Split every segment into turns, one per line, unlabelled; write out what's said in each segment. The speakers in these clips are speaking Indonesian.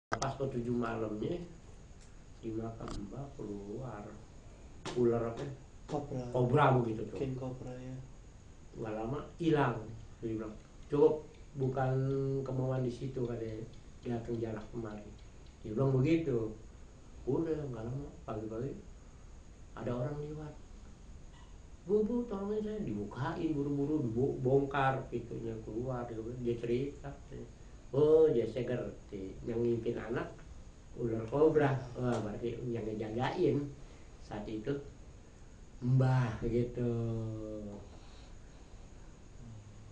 Pas ke 7 malamnya di makam Mbak keluar ular apa? Kobra begitu tuh.
King Cobra ya.
Nggak lama hilang. Dia bilang cukup, bukan kemauan di situ katanya, dia akan jarak kemari. Dia bilang begitu. Udah nggak lama pagi-pagi ada orang lewat. Bu, tolongin saya. Dibukain buru-buru, dibongkar pintunya keluar. Dia cerita, oh ya saya ngerti, yang ngimpin anak ular kobra. Wah, berarti yang ngejagain saat itu Mbah gitu.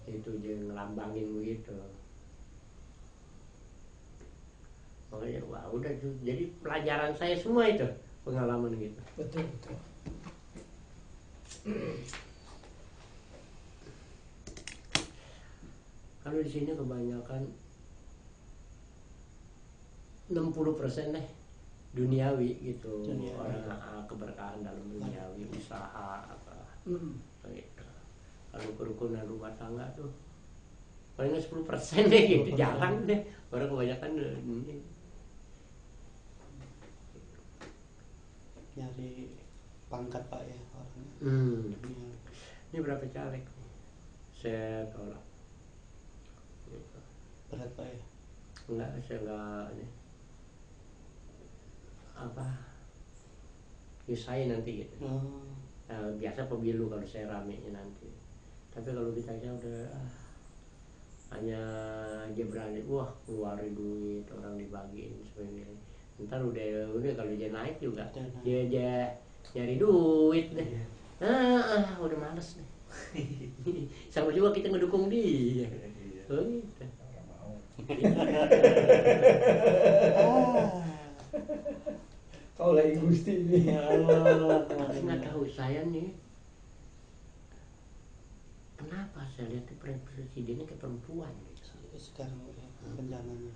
Itu dia ngelambangin begitu. Makanya wah udah tuh, jadi pelajaran saya semua itu pengalaman gitu.
Betul.
Kalau di sini kebanyakan 60% deh duniawi gitu. Orang keberkahan dalam duniawi, usaha apa gitu. Kalau kerukunan rumah tangga tuh paling 10% deh gitu, jarang deh. Orang kebanyakan ini
nyari pangkat Pak ya orangnya.
Ini berapa caleg? Saya tolak. Gitu.
Berat Pak ya?
Enggak, saya enggak ini. Apa? Nyusahin nanti gitu. Biasa pemilu kalau saya ramenya nanti. Tapi kalau kita aja udah hanya dia berani, wah keluarin duit, orang dibagiin sebagainya. Ntar udah kalau dia naik juga dia nyari duit deh. Udah males deh. Sama juga kita ngedukung dia. Oh gitu.
Kau lagi Gusti ini.
Ya Allah.
Tapi nggak tahu saya nih, kenapa saya lihat presidennya kayak perempuan gitu.
Sekarang rencananya.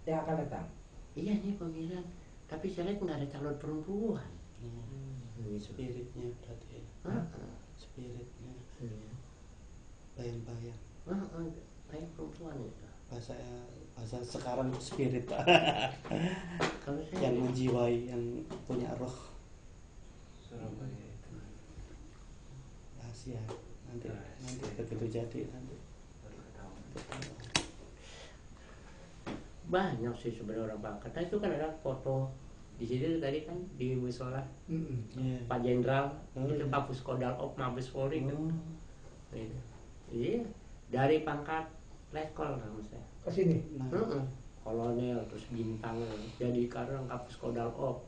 Yang akan datang.
Iya nih pemilihan, tapi saya lihat nggak ada calon perempuan.
Spiritnya berarti ya. Spiritnya bayang-bayang.
Kayak perempuan itu.
Bahasa sekarang spirit Pak.
Kalau saya
Yang menjiwai, yang punya roh.
Surabaya itu
Rahasia. Nanti begitu jadi nanti.
baru ketahuan.
banyak sih sebenarnya orang Bangka. Itu kan ada foto di sini tadi kan di musola
Yeah.
Pak Jenderal itu
iya.
Kapus Kodal Op Mabes Polri kan.
Oh.
Gitu. Iya, dari pangkat letkol sama saya.
Ke sini.
Nah,
Kolonel terus bintang, jadi sekarang Kapus Kodal Op.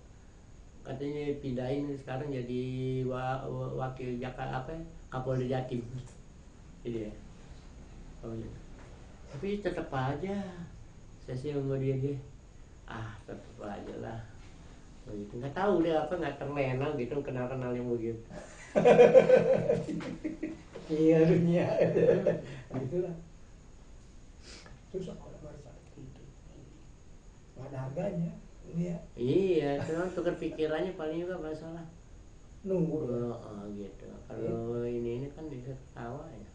Katanya pindahin sekarang jadi wakil Jakarta apa ya? Kapolda Jatim. Jadi ya. Oh, iya. Tapi tetap aja saya sih sama dia tetap aja lah. Begitu. Nggak tahu dia apa, nggak terlena gitu kenal yang begitu.
Iya dunia. Itulah. Susah kalau bahasa. Nggak ada harganya. Ini ya.
Iya, cuma tukar pikirannya paling juga masalah.
Nunggu.
Gitu. Kalau ini kan bisa ketawa ya.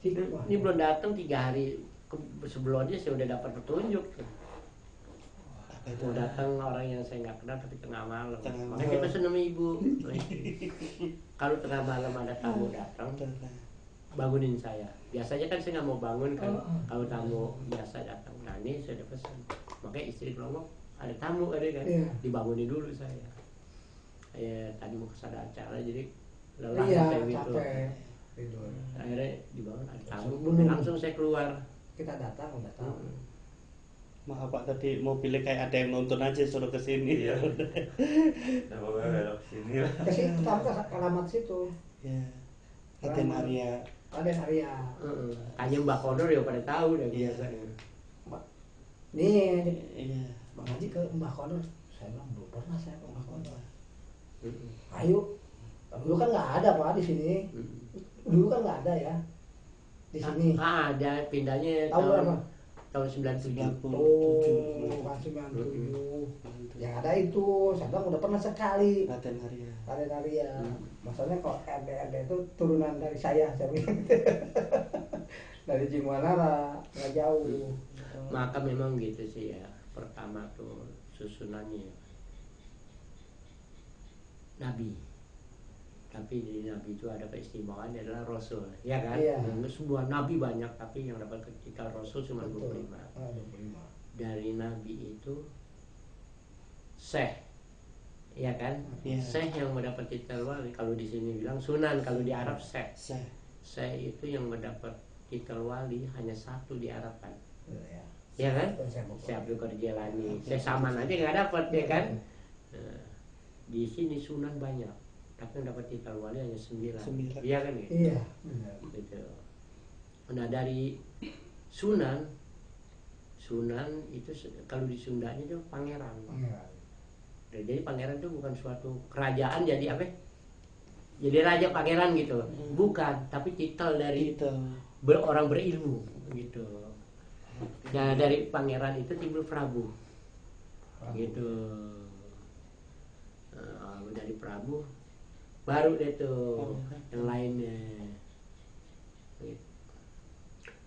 Ini belum datang 3 hari sebelumnya saya udah dapat petunjuk.
apa itu?
Mau datang orang yang saya nggak kenal tapi tengah malam.
Tengah
Makanya
malam.
kita pesen sama ibu. Kalau tengah malam ada tamu datang, bangunin saya. Biasanya kan saya nggak mau bangun kan, kalau tamu biasa datang. Nah ini saya udah pesan. Makanya istri ngomong ada tamu ada kan,
Iya.
dibangunin dulu saya. Tadi mau kesana acara jadi lelah
Iya,
saya gitu.
capek. Tidur.
Akhirnya dibangun ada tamu,
Belum.
langsung saya keluar.
Kita datang udah tahu.
Maaf Pak, tadi mobilnya kayak ada yang nonton aja suruh ke sini.
Iya. Nah, pokoknya belok sini lah.
Ke situ ke alamat situ.
Ya. Raden Arya.
Raden Arya.
Hanya Mbak Kodor ya pada tahu dah
Iya.
biasanya.
Nih,
Iya.
Bang Haji ke Mbah Kodor. Saya bilang belum pernah saya ke Mbah Kodor. Ayo. Dulu kan nggak ada Pak di sini. Dulu kan nggak ada ya di sini.
Ada pindahnya
Tahun berapa?
tahun 97.
Oh, pas 97. Yang ada itu, saya bilang udah pernah sekali.
Raden Arya.
Raden Arya. Maksudnya kalau RD itu turunan dari saya bilang. dari Cimanara nggak jauh.
Maka memang gitu sih ya. Pertama tuh susunannya Nabi. Tapi di Nabi itu ada keistimewaan adalah Rasul, ya kan?
Iya.
Sebuah Nabi banyak, tapi yang dapat titel Rasul cuma 25.
25.
Dari Nabi itu Syekh, ya kan?
Iya.
Syekh yang mendapat titel wali. Kalau di sini bilang Sunan, kalau di Arab Syekh.
Saya.
Syekh itu yang mendapat titel wali hanya satu di Arab kan?
Ya.
Ya kan?
Syekh
Syekh Abdul Qadir Jilani. Syekh Saman aja nggak dapat, ya kan? Nah, di sini Sunan banyak, tapi yang dapat titel wali hanya 9.
9.
Iya kan? Ya?
Iya, benar.
Gitu. Nah dari Sunan itu kalau di Sundanya itu pangeran.
Pangeran.
Jadi pangeran itu bukan suatu kerajaan jadi apa? Jadi raja pangeran gitu. Bukan, tapi titel dari
Gitu.
orang berilmu gitu. Nah dari pangeran itu timbul Prabu. Gitu. Nah, dari Prabu baru deh tuh yang lainnya. Gitu.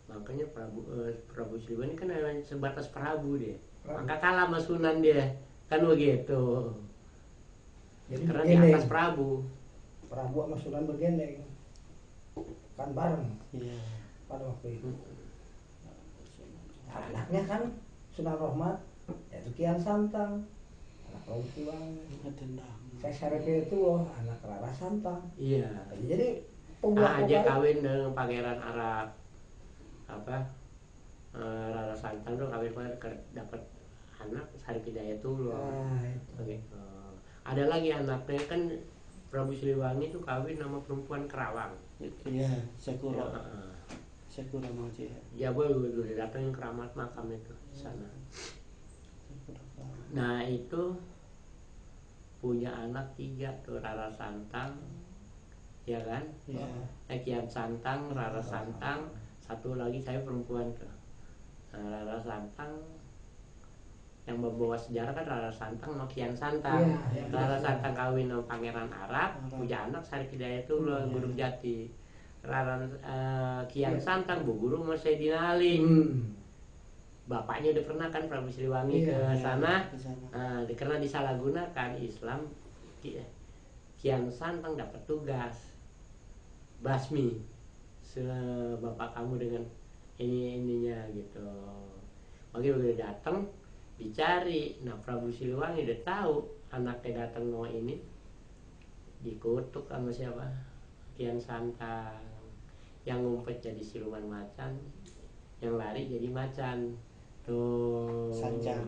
Makanya Prabu Siliwangi kan hanya sebatas Prabu dia. Maka kalah sama Sunan dia. Kan begitu.
Jadi
Karena di
begini,
atas Prabu.
Prabu sama Sunan bergendeng. Kan bareng
Iya.
pada waktu itu. Anaknya kan Sunan Rohmat, yaitu Kian Santang, anak Prabu Siliwangi.
Ngetendang.
Saya Sareke itu loh, anak Rara Santang.
Iya.
Jadi
Aja
pembuat
kawin dengan pangeran Arab. Rara Santang tuh kawin dapat anak Sari Hidayatullah.
Nah, itu.
Begitu. Ada lagi anaknya kan Prabu Siliwangi itu kawin sama perempuan Kerawang.
Iya, Sekuro.
Ya,
Sekuro mau sih.
ya boleh datangin keramat makam itu di sana. Nah itu punya anak 3 tuh Rara Santang, ya kan?
Iya.
Kian Santang, Rara Santang, satu lagi saya perempuan tuh. Nah, Rara Santang yang membawa sejarah kan Rara Santang sama Kian Santang.
Iya, iya.
Rara Santang kawin sama Pangeran Arab, punya anak Sari Hidayatullah, Guru Jati. Kian Santang bu guru sama Sayyidina Ali. Bapaknya udah pernah kan Prabu Siliwangi ke
Iya,
sana.
Ke sana.
Karena disalahgunakan Islam, Kian Santang dapat tugas basmi bapak kamu dengan ininya gitu. Makanya udah datang dicari. Nah Prabu Siliwangi udah tahu anaknya datang mau ini, dikutuk sama siapa? Kian Santang. Yang ngumpet jadi siluman macan, yang lari jadi macan. Tuh.
Sanjang.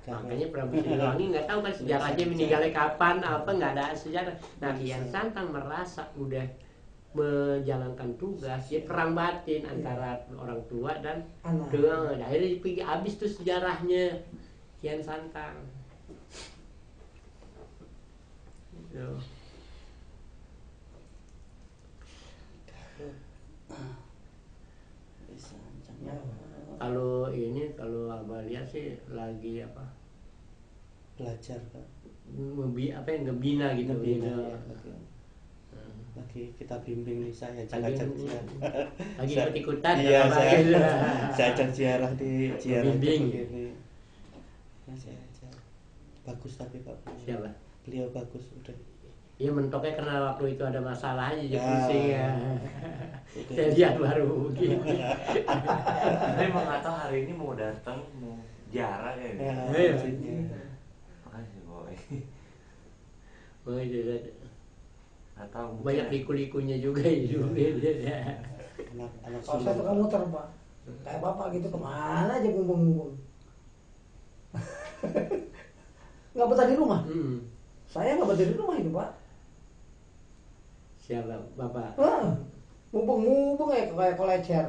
Makanya Prabu Siliwangi nggak tahu kan sejarahnya meninggalnya kapan, apa nggak ada sejarah. Nah Kian Santang merasa udah menjalankan tugas, dia perang batin antara orang tua dan
Anak.
akhirnya dipikir habis tuh sejarahnya Kian Santang. Gitu.
Sanjang.
Ya.
Kalau Abah lihat sih lagi apa?
Belajar Kak.
Ngebina gitu.
Ngebina,
gitu.
ya, lagi kita bimbing nih saya
Lagi-
ajak ziarah.
Lagi
Saya-
ikut-ikutan
Iya,
Abah
saya-
gitu.
Saya ajak ziarah di ziarah itu
Bimbing.
begini. Ya, saya ajak. Bagus tapi Pak.
Siapa?
Beliau bagus udah.
Iya mentoknya karena waktu itu ada masalah aja jadi
Ya.
pusing ya.
Udah.
Saya lihat baru begini.
Tapi emang nggak tahu hari ini mau datang mau ziarah ya.
Ya,
Iya.
maksudnya.
Makasih boy.
Oh, iya.
Nggak tahu mungkin
Banyak liku-likunya juga hidupnya dia.
Anak
Kalau saya tukang muter pak, kayak bapak gitu kemana aja ngumpul-ngumpul. Nggak betah di rumah. Saya nggak betah di rumah itu pak.
Siapa bapak?
Ngumpul-ngumpul kayak kolecer.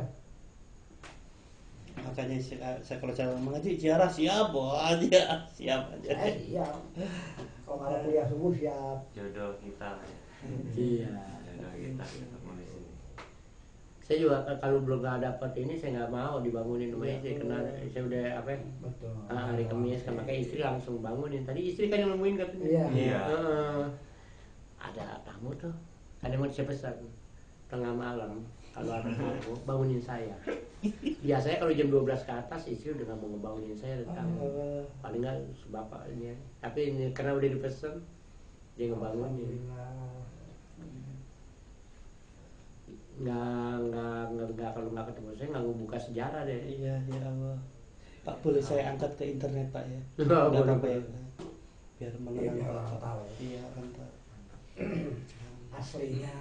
Makanya saya kalau saya mengaji ziarah siap aja, siap aja.
Saya siap. Kalau nggak ada kuliah subuh siap.
jodoh kita ya.
Iya.
Jodoh kita ketemu di sini.
Saya juga kalau belum nggak dapat ini saya nggak mau dibangunin rumah
Iya.
istri karena saya udah apa?
Betul.
Hari Kamis kan makanya istri langsung bangunin. Tadi istri kan yang nemuin katanya.
Iya.
Iya.
Ada tamu tuh. Ada mau siapa pesan tengah malam. kalau ada tamu bangunin saya. Biasanya kalau jam 12 ke atas istri udah nggak mau ngebangunin saya udah tamu. Paling nggak sebapak ini. Tapi ini karena udah dipesen dia ngebangunin. Nggak kalau nggak ketemu saya nggak mau buka sejarah deh.
Iya, ya Allah. Pak, boleh saya angkat ke internet Pak ya?
Nggak
Nggak
boleh.
apa-apa ya? Biar mengenal
biar orang
Bapak.
tahu.
Iya, orang tahu.
Aslinya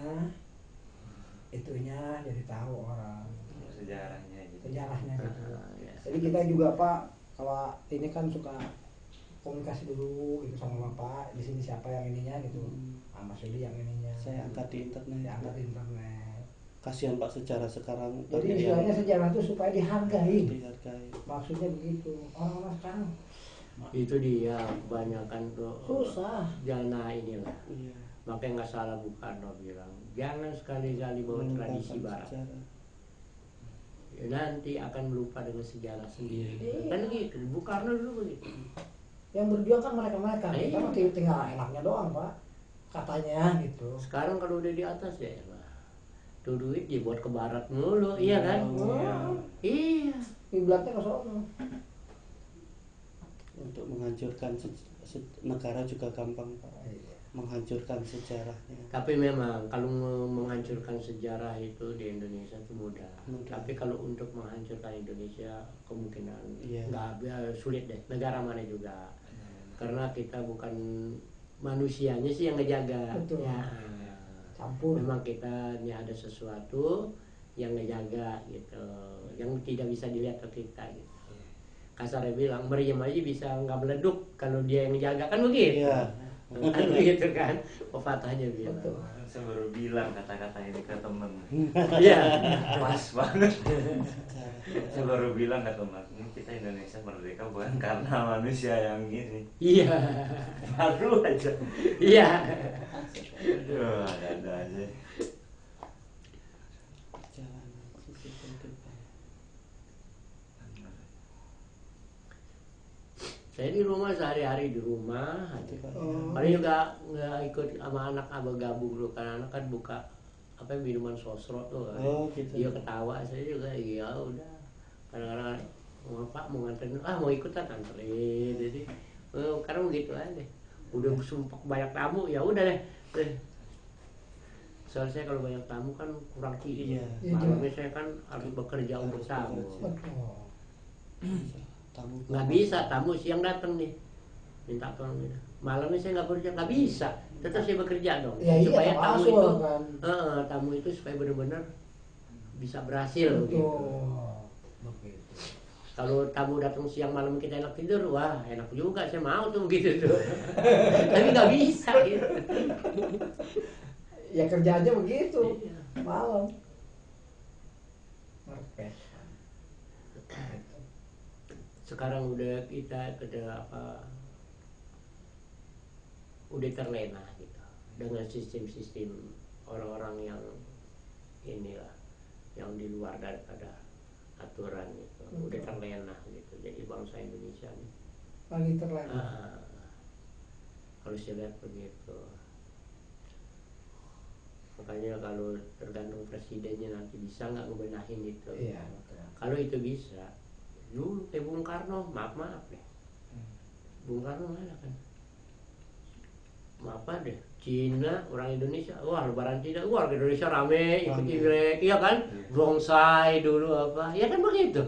itunya jadi tahu orang
Sejarahnya gitu.
sejarahnya gitu.
Ya.
Jadi kita juga Pak, kalau ini kan suka komunikasi dulu gitu sama Bapak, di sini siapa yang ininya gitu. Mas Yudi yang ininya.
Saya angkat di internet.
Diangkat di internet.
Kasihan Pak, sejarah sekarang
Jadi
banyak
istilahnya
yang
sejarah itu supaya dihargai.
dihargai.
Maksudnya begitu. Orang-orang sekarang
Itu dia kebanyakan tuh
susah.
jana inilah.
Iya.
Makanya nggak salah Bung Karno bilang jangan sekali-kali bawa tradisi
Melupakan
barat.
sejarah.
Ya, nanti akan melupa dengan sejarah sendiri.
Iya.
Kan gitu. Bung Karno dulu begitu.
Yang berjuang kan mereka-mereka. Kita
Iya.
mah tinggal enaknya doang Pak. Katanya gitu.
Sekarang kalau udah di atas ya lah. Tuh duit dibuat ke barat mulu, iya kan?
Oh,
Iya.
kiblatnya ke sono.
Untuk menghancurkan negara juga gampang Pak.
Iya.
Menghancurkan sejarahnya.
Tapi memang kalau menghancurkan sejarah itu di Indonesia itu mudah.
Mudah.
Tapi kalau untuk menghancurkan Indonesia kemungkinan
Iya.
sulit deh. Negara mana juga. Karena kita bukan manusianya sih yang ngejaga.
Betul.
Ya.
Campur.
Memang kita ini ada sesuatu yang ngejaga gitu, yang tidak bisa dilihat ke kita gitu. Kasarnya bilang meriam aja bisa nggak meleduk kalau dia yang ngejaga kan begitu.
Iya.
Kan begitu kan, pepatahnya bilang.
Betul.
Saya baru bilang kata-kata ini ke temen.
Iya.
Pas banget.
Sejarah.
Saya baru bilang ke teman, ini kita Indonesia merdeka bukan karena manusia yang gini.
Iya.
Baru aja.
Iya.
Aduh, ada aja.
Perjalanan sisi kehidupan.
Saya di rumah sehari-hari di rumah aja.
Itu Pak.
Oh.
Paling juga nggak ikut sama anak abah gabung dulu karena anak kan buka apa minuman sosro tuh kan.
Oh, gitu.
Dia ketawa, saya juga iya udah. Kadang-kadang mau Pak mau nganterin, mau ikutan anterin. Jadi karena begitu aja. Udah sumpah banyak tamu ya udah deh. Soalnya saya kalau banyak tamu kan kurang tidur.
Iya.
Malamnya saya kan harus bekerja
Harus
untuk tamu.
bekerja.
Betul.
Tamu
Nggak bisa, tamu siang datang nih minta tolong gitu. Malamnya saya nggak bekerja, nggak bisa. Tetap saya bekerja dong.
Ya iya,
Supaya tamu
masuk
itu,
kan.
tamu itu supaya benar-benar bisa berhasil gitu.
Begitu.
Kalau tamu datang siang malam kita enak tidur, wah enak juga, saya mau tuh gitu tuh. Tapi nggak bisa gitu.
Ya kerjaannya begitu.
Iya.
Malam. Merpes.
Sekarang udah kita udah terlena gitu dengan sistem-sistem orang-orang yang inilah yang di luar daripada aturan gitu. Udah terlena gitu. Jadi bangsa Indonesia nih
Lagi terlena.
kalau saya lihat begitu. Makanya kalau tergantung presidennya nanti bisa nggak ngebenahin itu.
Iya, betul.
Kalau itu bisa, dulu kayak Bung Karno, maaf deh. Bung Karno mana kan? Maaf deh. Cina, orang Indonesia, wah lebaran Cina, wah orang Indonesia rame, ikut
Rame.
Imlek, iya kan? Brongsai dulu apa, ya kan begitu.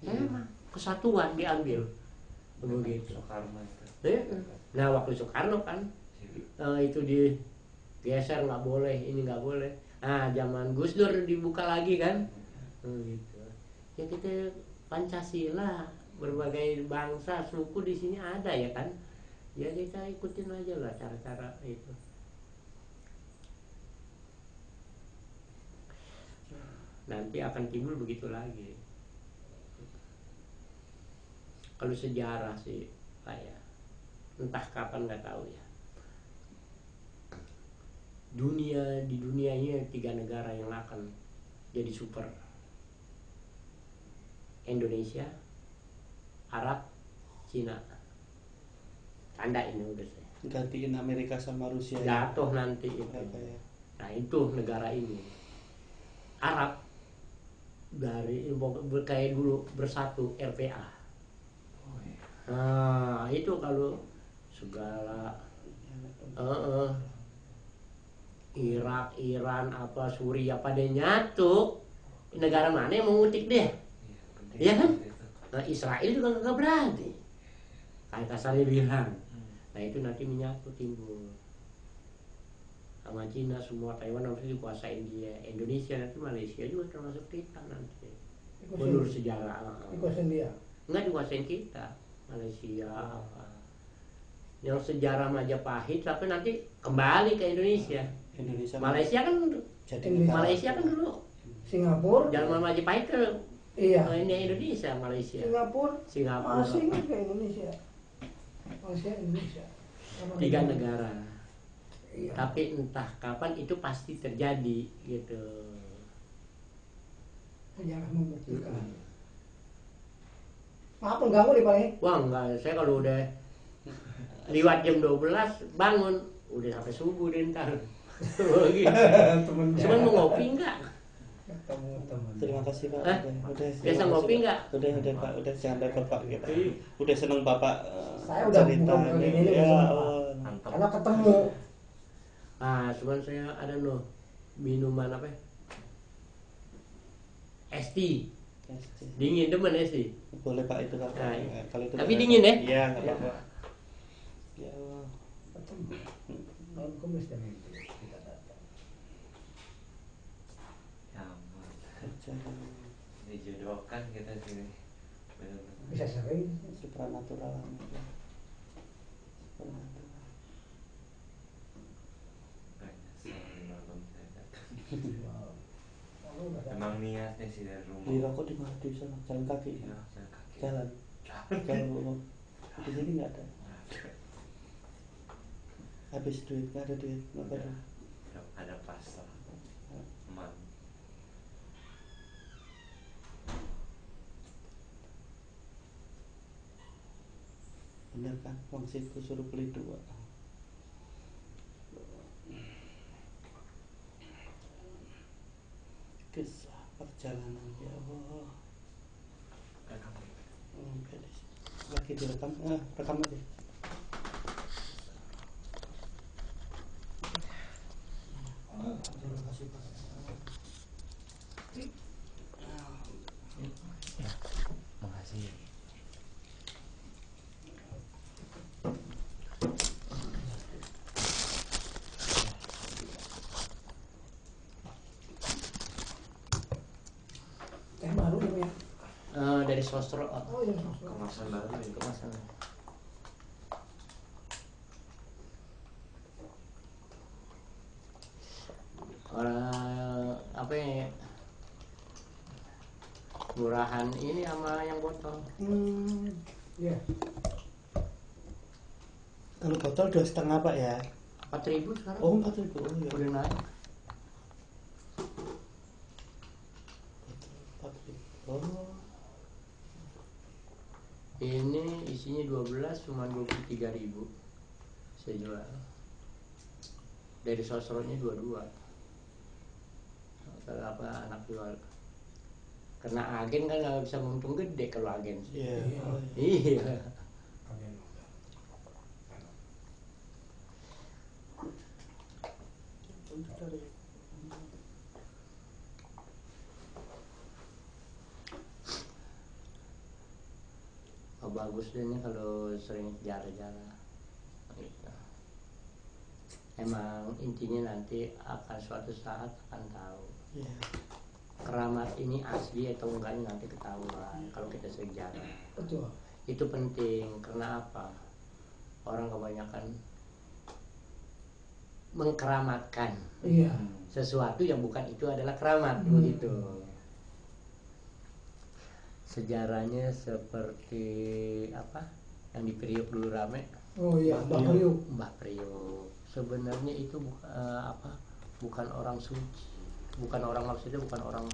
Iya.
Emang kesatuan diambil, begitu.
Soekarno itu.
Nah waktu Soekarno kan, itu digeser nggak boleh, ini nggak boleh. Nah zaman Gus Dur dibuka lagi kan, gitu. Ya kita Pancasila, berbagai bangsa, suku di sini ada ya kan. Ya kita ikutin aja lah cara-cara itu. Nanti akan timbul begitu lagi. Kalau sejarah sih kayak entah kapan nggak tahu ya. Di dunia ini 3 negara yang akan jadi super. Indonesia, Arab, Cina. Tanda ini udah saya.
gantiin Amerika sama Rusia.
Jatuh nanti itu.
Apa ya?
Nah itu negara ini. Arab dari kayak dulu bersatu RPA.
Oh, iya.
Nah itu kalau segala Irak, Iran, apa Suriah pada nyatu, negara mana yang mengutik dia?
Iya, penting
Iya kan?
banget itu.
Nah, Israel juga nggak berani. Kayak kasarnya bilang.
Hmm.
Nah itu nanti menyatu timbul. Sama Cina semua Taiwan nanti dikuasain dia. Indonesia nanti Malaysia juga termasuk kita nanti. Menurut sejarah.
Ikutin dia.
Nggak dikuasain kita. Malaysia apa. Yang sejarah Majapahit tapi nanti kembali ke Indonesia.
Indonesia
Malaysia kan
jadi
Malaysia kan dulu
Singapura.
zaman Majapahit ke
Iya.
ini Indonesia Malaysia.
Singapura.
Singapura.
Masih ke Indonesia. Malaysia Indonesia. Sama
3
dengan-
negara.
Iya.
Tapi entah kapan itu pasti terjadi gitu.
Sejarah membuktikan. Maaf mengganggu nih Pak ya.
Wah enggak, saya kalau udah lewat jam 12 bangun udah sampai subuh deh ntar. Gitu.
Temen.
Cuman mau ngopi enggak?
Ketemu temen.
Terima kasih Pak.
Hah?
Udah.
Biasa
terima
ngopi
kasih,
nggak?
Pak. Udah Pak. Udah jangan repot Pak kita.
Iya.
Udah seneng Bapak
Saya udah
cerita
buka
nih.
ini,
Ya
udah
Allah.
Mantap.
Karena ketemu.
Ah, cuman saya ada loh minuman apa? Es tea. Dingin demen es tea.
Boleh Pak itu Pak.
Nah, iya.
Kalau itu
Tapi
boleh,
dingin
Pak.
ya?
Iya, enggak apa-apa. Ya Allah.
Ketemu. Non komis dan itu kita datang.
Ya ampun.
Jangan
Dijodohkan kita sini. Bener-bener.
Bisa sering.
supranatural. Supranatural.
Gak nyesel malam saya datang.
Wow. Oh, udah datang.
Emang niatnya sih dari rumah.
Di rokok di mana di sana? Jalan kaki.
Iya, jalan kaki.
Jalan. Jalan. Di sini nggak ada. Habis duit nggak ada duit nggak ada.
Ada pasar. Aman.
Bener kan? Wangsitku suruh beli 2. Kisah perjalanan ya Allah.
Rekam.
Gadis. Lagi direkam, rekam aja.
Terima kasih Pak.
Makasih.
Teh baru ya.
Dari Sostro.
Oh iya.
Kemasan baru ini.
Kemasan. Orang apa ya? Murahan ini sama yang botol.
Iya.
Kalau botol 2,5 Pak ya.
4.000 sekarang.
Oh 4.000. Oh ya.
Udah naik.
4.000. Oh.
Ini isinya 12 cuma 23.000 saya jual. Dari sosronya 22. Kalau apa anak jual. Karena agen kan nggak bisa untung gede kalau agen.
Iya. Oh, iya.
Iya.
Kalian.
Oh, bagus deh ini kalau sering jalan-jalan. Gitu. Emang intinya nanti akan suatu saat akan tahu
Iya.
keramat ini asli atau enggaknya nanti ketahuan kalau kita sering jalan.
Betul.
Itu penting karena apa? Orang kebanyakan mengkeramatkan
Iya.
sesuatu yang bukan itu adalah keramat begitu. Sejarahnya seperti apa? Yang di Priok dulu rame.
Oh iya, Mbak Priuk.
Mbah Priok. Sebenarnya itu bukan orang suci, bukan orang maksudnya bukan orang